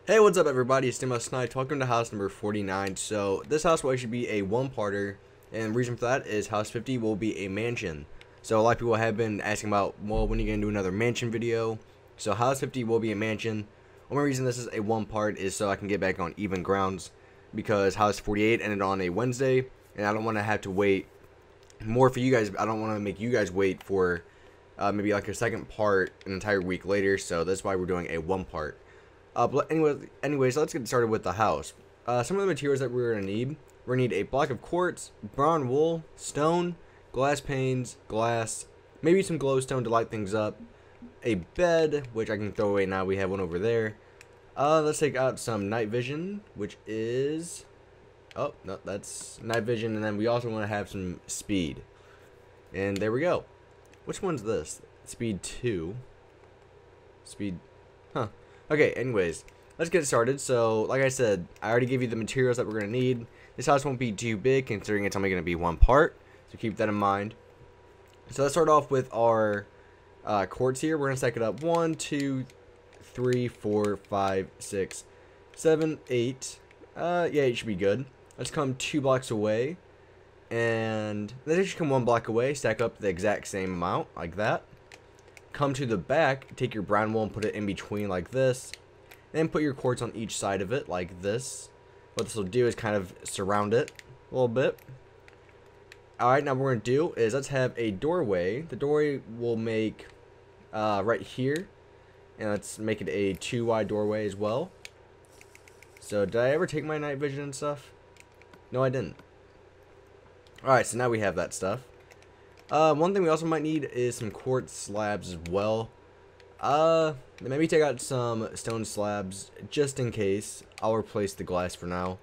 Hey, what's up everybody, it's SNipEz. Welcome to house number 49. So this house will actually be a one-parter, and the reason for that is house 50 will be a mansion. So a lot of people have been asking about, well, when are you going to do another mansion video? So house 50 will be a mansion. Only reason this is a one part is so I can get back on even grounds, because house 48 ended on a Wednesday, and I don't want to have to wait more for you guys. I don't want to make you guys wait for maybe like a second part an entire week later, so that's why we're doing a one part. But anyways, let's get started with the house. Some of the materials that we're going to need. We're going to need a block of quartz, brown wool, stone, glass panes, glass, maybe some glowstone to light things up, a bed, which I can throw away now, we have one over there. Let's take out some night vision, which is... oh, no, that's night vision, and then we also want to have some speed. And there we go. Which one's this? Speed 2. Speed... huh. Okay, anyways, let's get started. So, like I said, I already gave you the materials that we're going to need. This house won't be too big, considering it's only going to be one part, so keep that in mind. So let's start off with our quartz here. We're going to stack it up 1, 2, 3, 4, 5, 6, 7, 8. Yeah, it should be good. Let's come 2 blocks away, and let's actually come 1 block away, stack up the exact same amount, like that. Come to the back, take your brown wool and put it in between like this, then put your quartz on each side of it like this. What this will do is kind of surround it a little bit. Alright, now what we're going to do is let's have a doorway. The doorway will make right here, and let's make it a 2 wide doorway as well. So did I ever take my night vision and stuff? No, I didn't. Alright, so now we have that stuff. One thing we also might need is some quartz slabs as well. Maybe take out some stone slabs just in case. I'll replace the glass for now.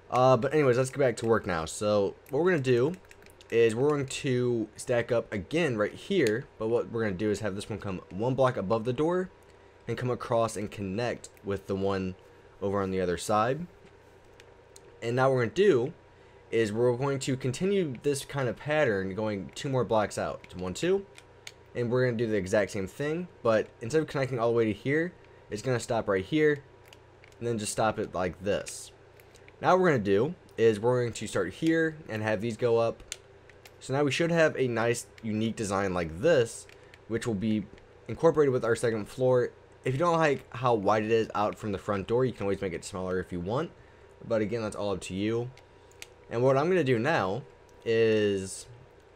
But anyways, let's get back to work now. So what we're going to do is we're going to stack up again right here. But what we're going to do is have this one come 1 block above the door and come across and connect with the one over on the other side. And now what we're going to do is we're going to continue this kind of pattern going 2 more blocks out. 1, 2. And we're going to do the exact same thing, but instead of connecting all the way to here, it's going to stop right here, and then just stop it like this. Now what we're going to do is we're going to start here and have these go up. So now we should have a nice unique design like this, which will be incorporated with our second floor. If you don't like how wide it is out from the front door, you can always make it smaller if you want. But again, that's all up to you. And what I'm going to do now is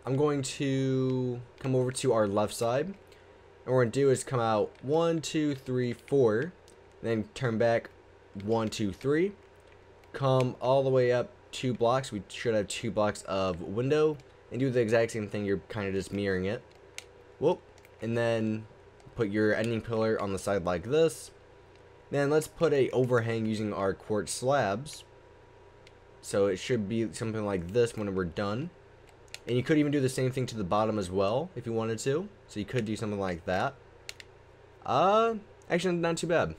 I'm going to come over to our left side. And what we're going to do is come out 1, 2, 3, 4. Then turn back 1, 2, 3. Come all the way up 2 blocks. We should have 2 blocks of window. And do the exact same thing. You're kind of just mirroring it. Whoop. And then put your ending pillar on the side like this. Then let's put a overhang using our quartz slabs. So it should be something like this when we're done. And you could even do the same thing to the bottom as well if you wanted to. So you could do something like that. Actually not too bad.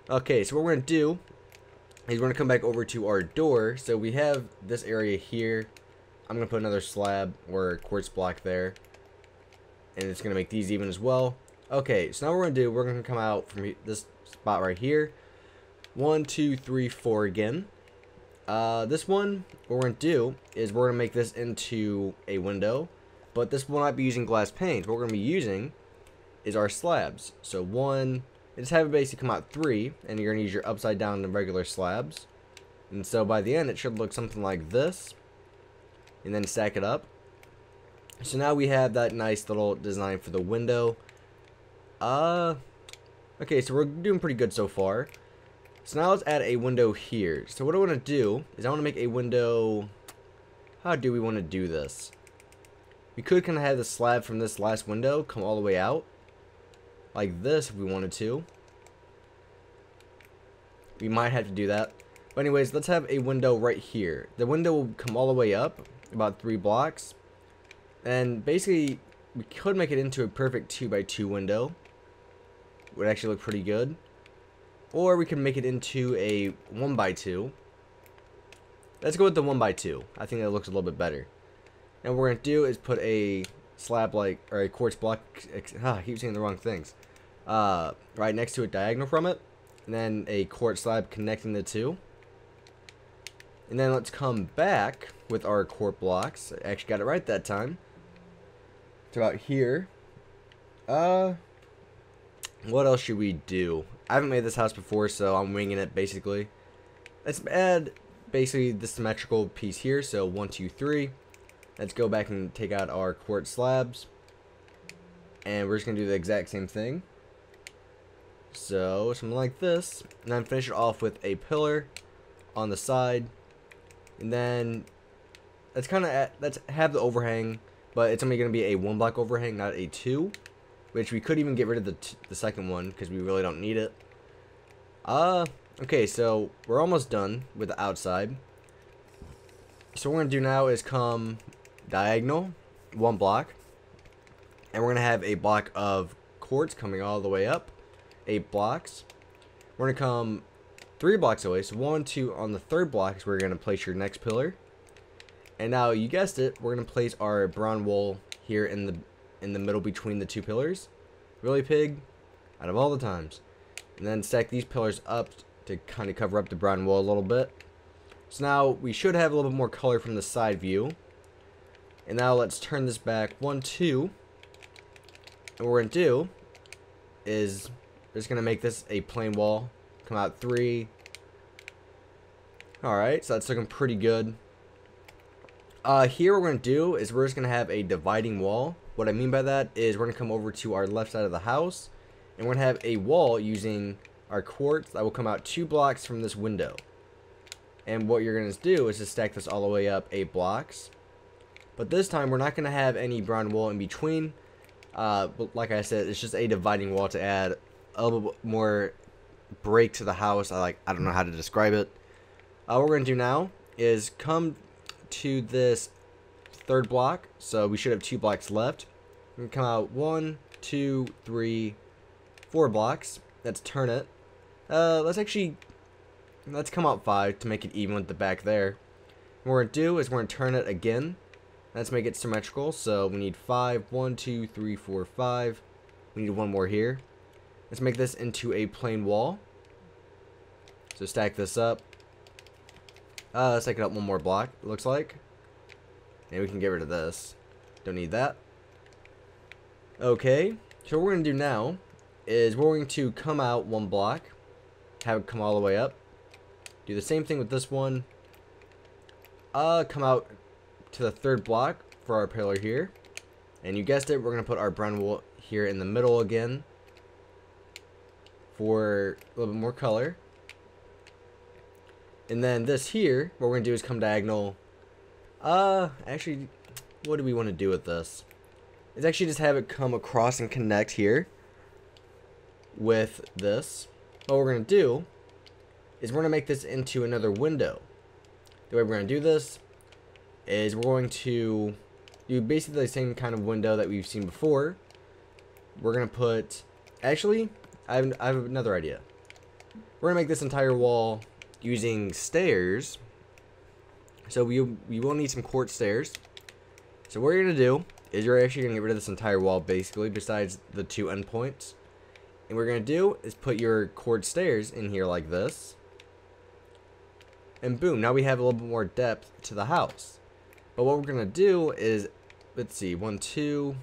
Okay, so what we're going to do is we're going to come back over to our door. So we have this area here. I'm going to put another slab or quartz block there. And it's going to make these even as well. Okay, so now what we're going to do, we're going to come out from this spot right here. 1, 2, 3, 4 again. This one, what we're going to do is we're going to make this into a window, but this will not be using glass panes. What we're going to be using is our slabs. So 1, just have it basically come out 3, and you're going to use your upside down and regular slabs. And so by the end, it should look something like this, and then stack it up. So now we have that nice little design for the window. Okay, so we're doing pretty good so far. So now let's add a window here. So what I want to do is I want to make a window. How do we want to do this? We could kind of have the slab from this last window come all the way out. Like this if we wanted to. We might have to do that. But anyways, let's have a window right here. The window will come all the way up, about 3 blocks. And basically, we could make it into a perfect 2x2 window. Would actually look pretty good. Or we can make it into a 1x2. Let's go with the 1x2. I think that looks a little bit better. And what we're going to do is put a slab like, or a quartz block, I keep saying the wrong things, right next to it diagonal from it. and then a quartz slab connecting the two. And then let's come back with our quartz blocks. I actually got it right that time. It's about here. What else should we do? I haven't made this house before, so I'm winging it basically. Let's add basically the symmetrical piece here. So 1, 2, 3. Let's go back and take out our quartz slabs. And we're just going to do the exact same thing. So something like this. And then finish it off with a pillar on the side. And then let's have the overhang, but it's only going to be a 1 block overhang, not a 2. Which we could even get rid of the second one because we really don't need it. Okay, so we're almost done with the outside. So what we're going to do now is come diagonal, 1 block. And we're going to have a block of quartz coming all the way up. 8 blocks. We're going to come 3 blocks away. So 1, 2 on the 3rd block is where you're going to place your next pillar. And now you guessed it, we're going to place our brown wool here in the middle between the 2 pillars. Really pig, out of all the times. And then stack these pillars up to kind of cover up the brown wool a little bit. So now we should have a little bit more color from the side view. And now let's turn this back 1, 2. And what we're going to do is we're just going to make this a plain wall. Come out 3. Alright, so that's looking pretty good. Here what we're going to do is we're just going to have a dividing wall. What I mean by that is we're going to come over to our left side of the house. And we're going to have a wall using our quartz that will come out 2 blocks from this window. And what you're going to do is just stack this all the way up 8 blocks. But this time we're not going to have any brown wool in between. But like I said, it's just a dividing wall to add a little bit more break to the house. I don't know how to describe it. What we're going to do now is come to this 3rd block. So we should have 2 blocks left. We're going to come out 1, 2, 3, 4 blocks. Let's turn it. Let's come out 5 to make it even with the back there. What we're going to do is we're going to turn it again. Let's make it symmetrical. So we need 5. 1, 2, 3, 4, 5. We need 1 more here. Let's make this into a plain wall. So stack this up. Let's take it up 1 more block, it looks like. And we can get rid of this. Don't need that. Okay. So what we're going to do now is we're going to come out 1 block. Have it come all the way up. Do the same thing with this one. Come out to the 3rd block for our pillar here. And you guessed it, we're going to put our brown wool here in the middle again for a little bit more color. And then this here, what we're going to do is come diagonal. Actually, what do we want to do with this? It's actually just have it come across and connect here with this. What we're going to do is we're going to make this into another window. The way we're going to do this is we're going to do basically the same kind of window that we've seen before. We're going to put, actually, I have another idea. We're going to make this entire wall using stairs. So we will need some quartz stairs. So what you're going to do is you're actually going to get rid of this entire wall basically, besides the 2 endpoints. And what we're going to do is put your quartz stairs in here like this. And boom, now we have a little bit more depth to the house. But what we're going to do is, let's see, 1, 2.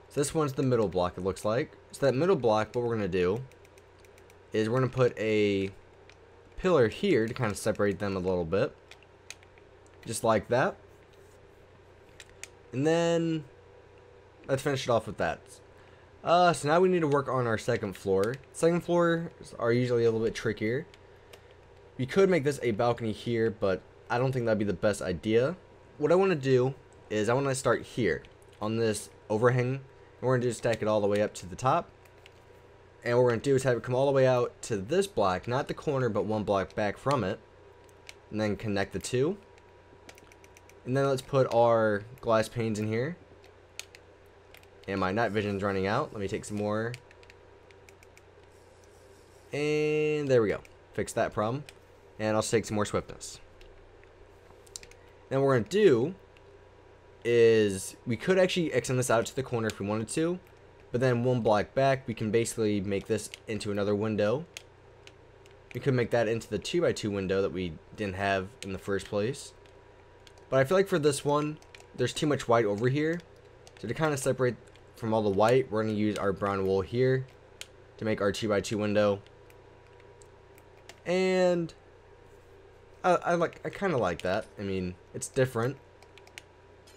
So this one's the middle block, it looks like. So that middle block, what we're going to do is we're going to put a pillar here to kind of separate them a little bit. Just like that. And then let's finish it off with that. So now we need to work on our 2nd floor. 2nd floors are usually a little bit trickier. We could make this a balcony here, but I don't think that'd be the best idea. What I want to do is I want to start here on this overhang. And we're going to stack it all the way up to the top. And what we're going to do is have it come all the way out to this block, not the corner, but 1 block back from it. And then connect the 2. And then let's put our glass panes in here. And my night vision's running out. Let me take some more. And there we go. Fix that problem. And I'll take some more swiftness. Then what we're going to do is we could actually extend this out to the corner if we wanted to. But then one block back, we can basically make this into another window. We could make that into the 2x2 window that we didn't have in the first place. But I feel like for this one, there's too much white over here. So to kind of separate from all the white, we're going to use our brown wool here to make our 2x2 window. And I kind of like that. I mean, it's different.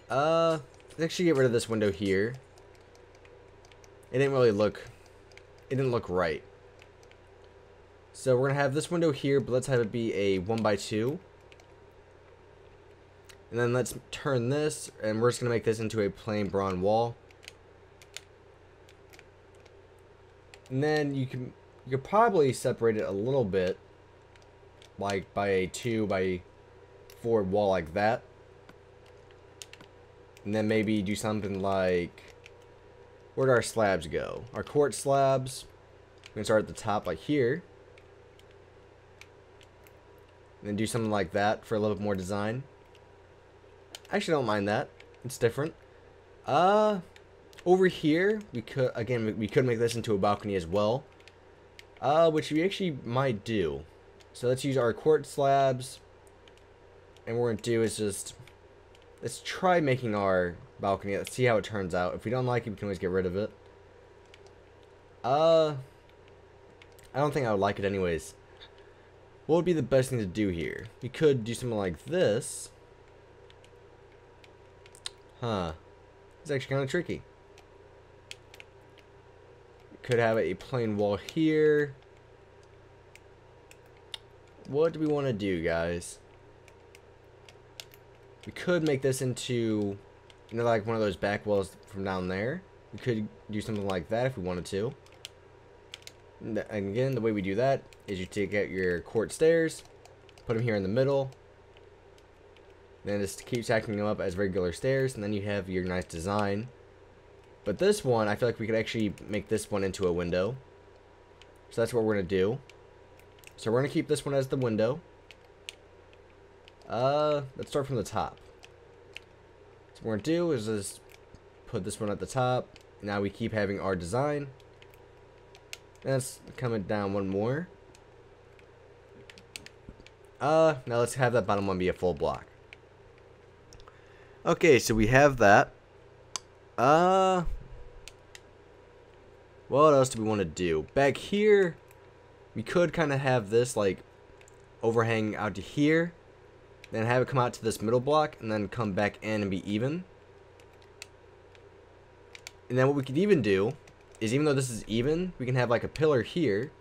Let's actually get rid of this window here. It didn't look right. So we're gonna have this window here, but let's have it be a 1x2. And then let's turn this, and we're just gonna make this into a plain brown wall. And then you could probably separate it a little bit, like by a 2x4 wall like that. And then maybe do something like, where'd our slabs go? Our quartz slabs. We're gonna start at the top like here. And then do something like that for a little bit more design. I actually don't mind that. It's different. Over here, we could make this into a balcony as well. Which we actually might do. So let's use our quartz slabs. And what we're gonna do is just, let's try making our balcony. Let's see how it turns out. If we don't like it, we can always get rid of it. I don't think I would like it anyways. What would be the best thing to do here? We could do something like this. Huh. It's actually kind of tricky. We could have a plain wall here. What do we want to do, guys? We could make this into, you know, like one of those back walls from down there. We could do something like that if we wanted to. And again, the way we do that is you take out your quartz stairs, put them here in the middle, then just keep stacking them up as regular stairs, and then you have your nice design. But this one, I feel like we could actually make this one into a window. So that's what we're going to do. So we're going to keep this one as the window. Let's start from the top. So what we're going to do is just put this one at the top. Now we keep having our design. That's coming down one more. Now let's have that bottom one be a full block. Okay, so we have that. What else do we want to do? Back here, we could kind of have this like overhang out to here, then have it come out to this middle block, and then come back in and be even. And then what we could even do is, even though this is even, we can have like a pillar here,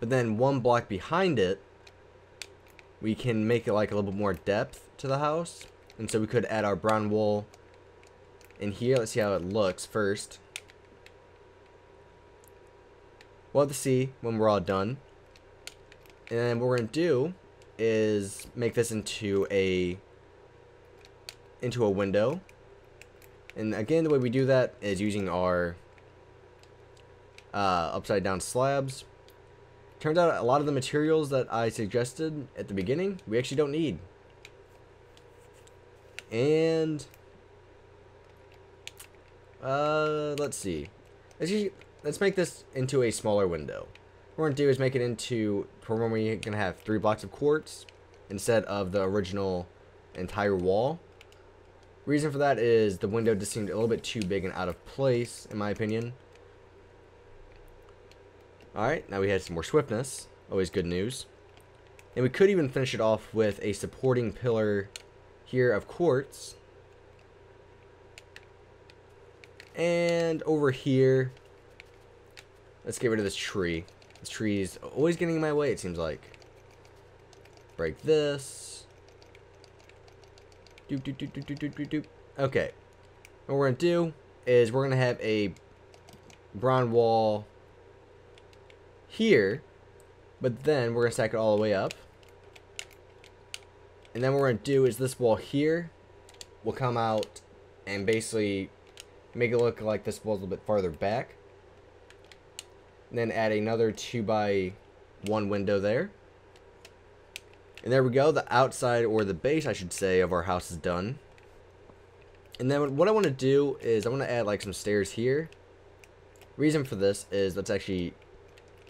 but then one block behind it, we can make it like a little bit more depth to the house. And so we could add our brown wool in here. Let's see how it looks first. We'll have to see when we're all done. And then what we're going to do is make this into a window. And again, the way we do that is using our upside down slabs. Turns out a lot of the materials that I suggested at the beginning, we actually don't need. And let's see. Let's make this into a smaller window. What we're going to do is make it into, for when we're going to have 3 blocks of quartz instead of the original entire wall. Reason for that is the window just seemed a little bit too big and out of place, in my opinion. Alright, now we had some more swiftness. Always good news. And we could even finish it off with a supporting pillar here of quartz. And over here, let's get rid of this tree. This tree is always getting in my way, it seems like. Break this. Doop, doop, doop, doop, doop, doop, doop. Okay. What we're going to do is we're going to have a brown wall here, but then we're going to stack it all the way up. And then what we're going to do is this wall here will come out and basically make it look like this wall's a little bit farther back. And then add another 2x1 window there. And there we go. The outside, or the base, I should say, of our house is done. And then what I want to do is I want to add like some stairs here. Reason for this is, let's actually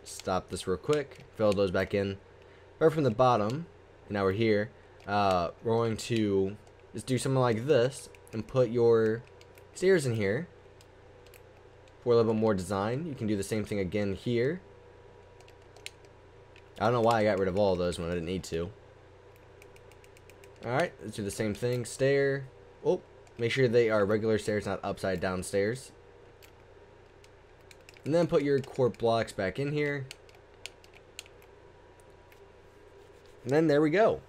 stop this real quick, fill those back in. Start from the bottom, and now we're here. We're going to just do something like this and put your stairs in here for a little bit more design. You can do the same thing again here. I don't know why I got rid of all of those when I didn't need to. Alright, let's do the same thing. Stair. Oh, make sure they are regular stairs, not upside down stairs. And then put your quart blocks back in here. And then there we go.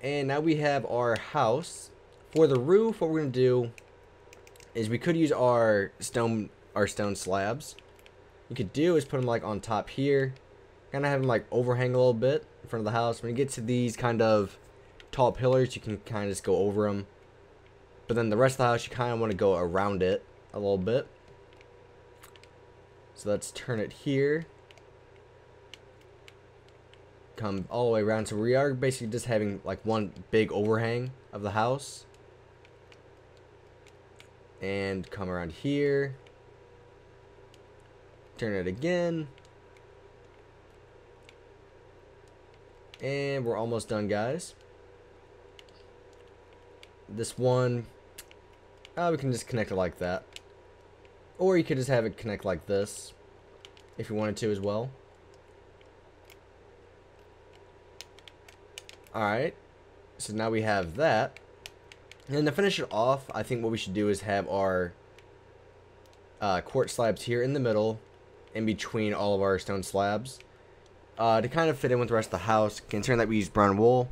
And now we have our house. For the roof, what we're going to do is we could use our stone slabs. What you could do is put them like on top here. Kind of have them like overhang a little bit in front of the house. When you get to these kind of tall pillars, you can kind of just go over them. But then the rest of the house, you kind of want to go around it a little bit. So let's turn it here. Come all the way around. So we are basically just having like one big overhang of the house. And come around here. Turn it again. And we're almost done, guys. This one, we can just connect it like that. Or you could just have it connect like this, if you wanted to as well. Alright, so now we have that. And then to finish it off, I think what we should do is have our quartz slabs here in the middle, in between all of our stone slabs. To kind of fit in with the rest of the house, considering that we use brown wool.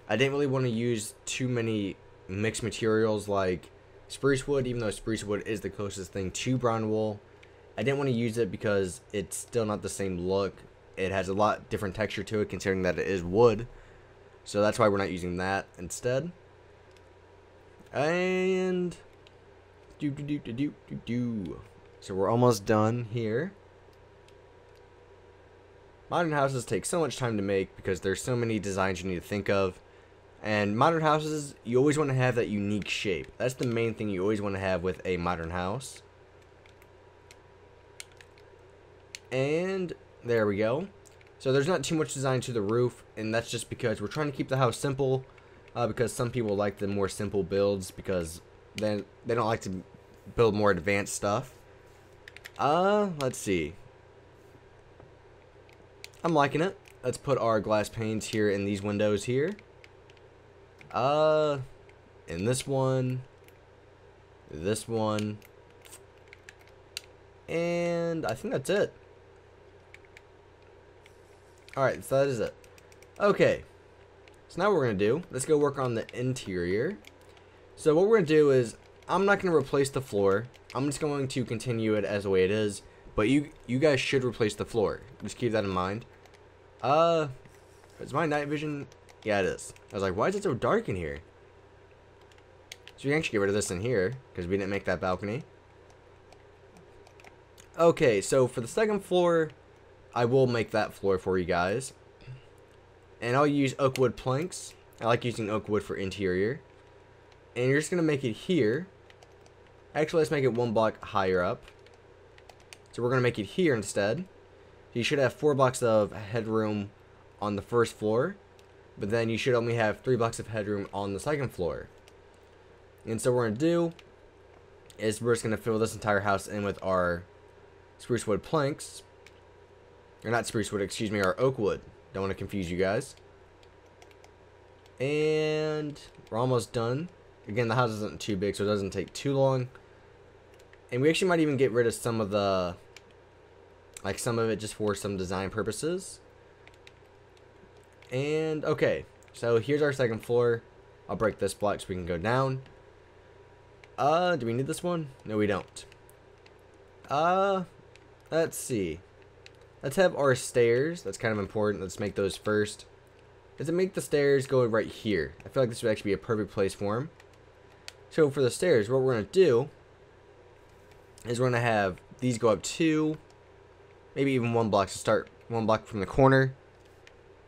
I didn't really want to use too many mixed materials like spruce wood, even though spruce wood is the closest thing to brown wool. I didn't want to use it because it's still not the same look. It has a lot different texture to it, considering that it is wood. So that's why we're not using that instead. And so we're almost done here. Modern houses take so much time to make because there's so many designs you need to think of. And modern houses, you always want to have that unique shape. That's the main thing you always want to have with a modern house. And there we go. So there's not too much design to the roof, and that's just because we're trying to keep the house simple. Because some people like the more simple builds because they don't like to build more advanced stuff. Let's see. I'm liking it. Let's put our glass panes here in these windows here. In this one, and I think that's it. Alright, so that is it. Okay, so now what we're going to do, let's go work on the interior. So what we're going to do is, I'm not going to replace the floor. I'm just going to continue it as the way it is. But you guys should replace the floor. Just keep that in mind. Is my night vision? Yeah, it is. I was like, why is it so dark in here? So you can actually get rid of this in here, because we didn't make that balcony. Okay, so for the second floor, I will make that floor for you guys. And I'll use oak wood planks. I like using oak wood for interior. And you're just going to make it here. Actually, let's make it one block higher up. So we're going to make it here instead. You should have 4 blocks of headroom on the first floor. But then you should only have 3 blocks of headroom on the second floor. And so what we're going to do is we're just going to fill this entire house in with our spruce wood planks. Or not spruce wood, excuse me, our oak wood. Don't want to confuse you guys. And we're almost done. Again, the house isn't too big, so it doesn't take too long. And we actually might even get rid of some of the, like some of it just for some design purposes. And okay, so here's our second floor. I'll break this block so we can go down. Do we need this one? No, we don't. Let's see. Let's have our stairs. That's kind of important. Let's make those first. Does it make the stairs go right here? I feel like this would actually be a perfect place for them. So for the stairs, what we're going to do is we're going to have these go up 2, maybe even 1 block. So start 1 block from the corner.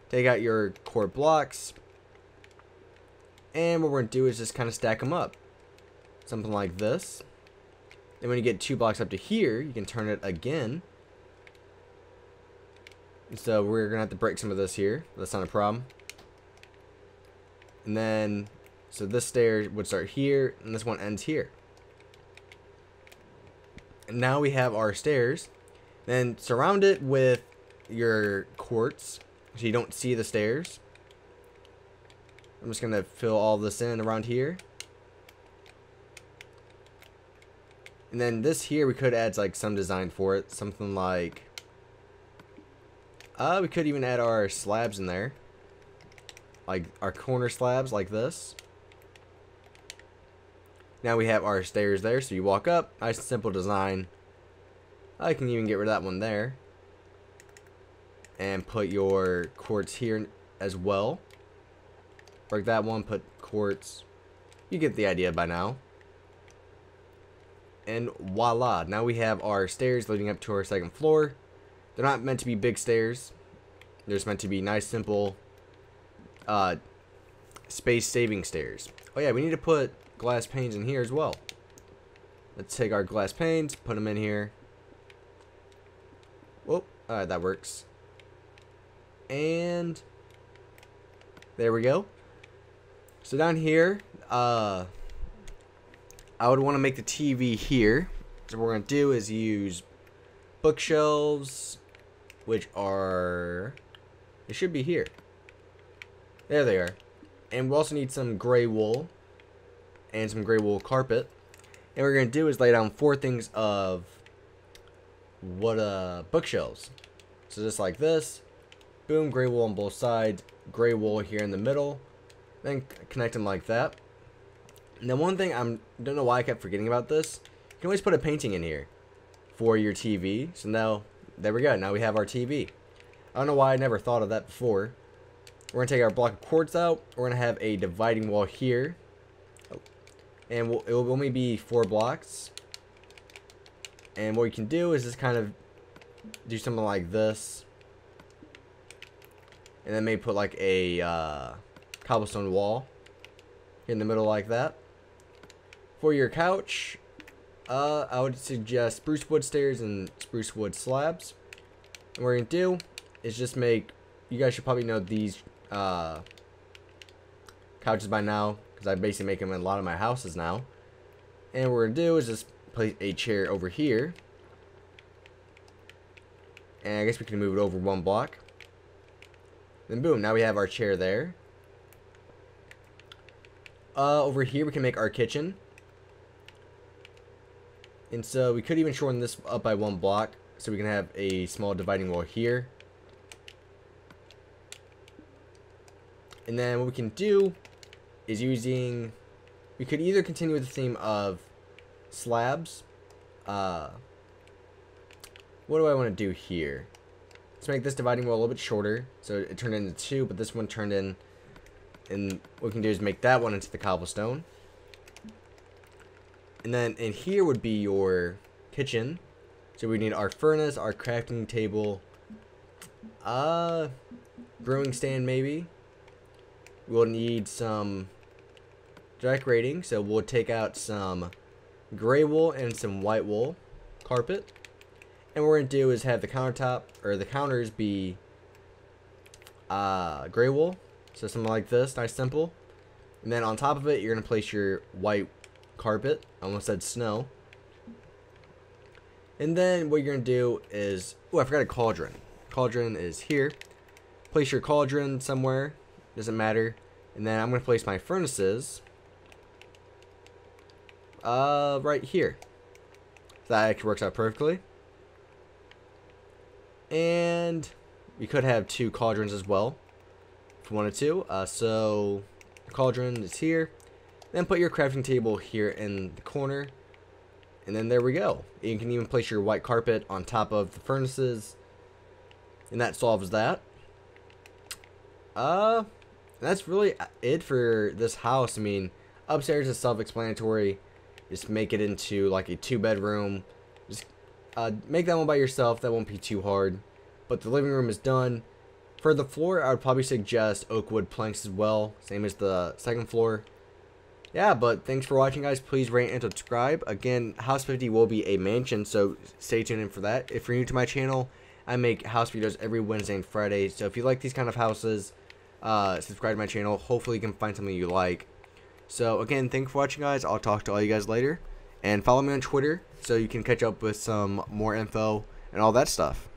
Take out your quart blocks. And what we're going to do is just kind of stack them up. something like this. Then when you get 2 blocks up to here, you can turn it again. So we're gonna have to break some of this here. That's not a problem. And then, so this stair would start here, and this one ends here. And now we have our stairs. Then surround it with your quartz, so you don't see the stairs. I'm just gonna fill all this in around here. And then this here, we could add like some design for it, something like, we could even add our slabs in there, like our corner slabs like this. Now we have our stairs there, so you walk up, nice and simple design. I can even get rid of that one there and put your quartz here as well. Break that one, put quartz. You get the idea by now. And voila, now we have our stairs leading up to our second floor. They're not meant to be big stairs. They're just meant to be nice, simple, space-saving stairs. Oh yeah, we need to put glass panes in here as well. Let's take our glass panes, put them in here. Whoop, alright, that works. And there we go. So down here, I would want to make the TV here. So what we're going to do is use bookshelves, which are, they should be here. There they are. And we also need some gray wool and some gray wool carpet. And what we're going to do is lay down 4 things of bookshelves. So just like this. Boom, gray wool on both sides, gray wool here in the middle. Then connect them like that. And then one thing, don't know why I kept forgetting about this. You can always put a painting in here for your TV. So now, there we go. Now we have our TV. I don't know why I never thought of that before. We're going to take our block of quartz out. We're going to have a dividing wall here. And it will only be 4 blocks. And what you can do is just kind of do something like this. And then maybe put like a cobblestone wall in the middle like that. For your couch, I would suggest spruce wood stairs and spruce wood slabs. And what we're going to do is just make, you guys should probably know these couches by now, because I basically make them in a lot of my houses now. And what we're going to do is just place a chair over here. And I guess we can move it over 1 block. Then boom, now we have our chair there. Over here we can make our kitchen. And so we could even shorten this up by 1 block, so we can have a small dividing wall here. And then what we can do is we could either continue with the theme of slabs. What do I want to do here? Let's make this dividing wall a little bit shorter, so it turned into 2, but this one turned in, and what we can do is make that one into the cobblestone. And then in here would be your kitchen. So we need our furnace, our crafting table, brewing stand maybe. We'll need some decorating, so we'll take out some gray wool and some white wool carpet. And what we're going to do is have the countertop, or the counters be gray wool. So something like this, nice simple. And then on top of it, you're going to place your white carpet. I almost said snow. And then what you're going to do is, oh, I forgot a cauldron. Cauldron is here. Place your cauldron somewhere, doesn't matter. And then I'm going to place my furnaces right here. So that actually works out perfectly. And we could have 2 cauldrons as well, if we wanted to. So the cauldron is here. Then put your crafting table here in the corner. And then there we go. You can even place your white carpet on top of the furnaces. And that solves that. That's really it for this house. I mean, upstairs is self-explanatory. Just make it into like a 2-bedroom. Just make that one by yourself. That won't be too hard. But the living room is done. For the floor, I would probably suggest oak wood planks as well. Same as the second floor. yeah, but thanks for watching, guys. Please rate and subscribe. Again, House 50 will be a mansion, so stay tuned in for that. If you're new to my channel, I make house videos every Wednesday and Friday. So if you like these kind of houses, subscribe to my channel. Hopefully you can find something you like. So again, thanks for watching, guys. I'll talk to all you guys later. And follow me on Twitter so you can catch up with some more info and all that stuff.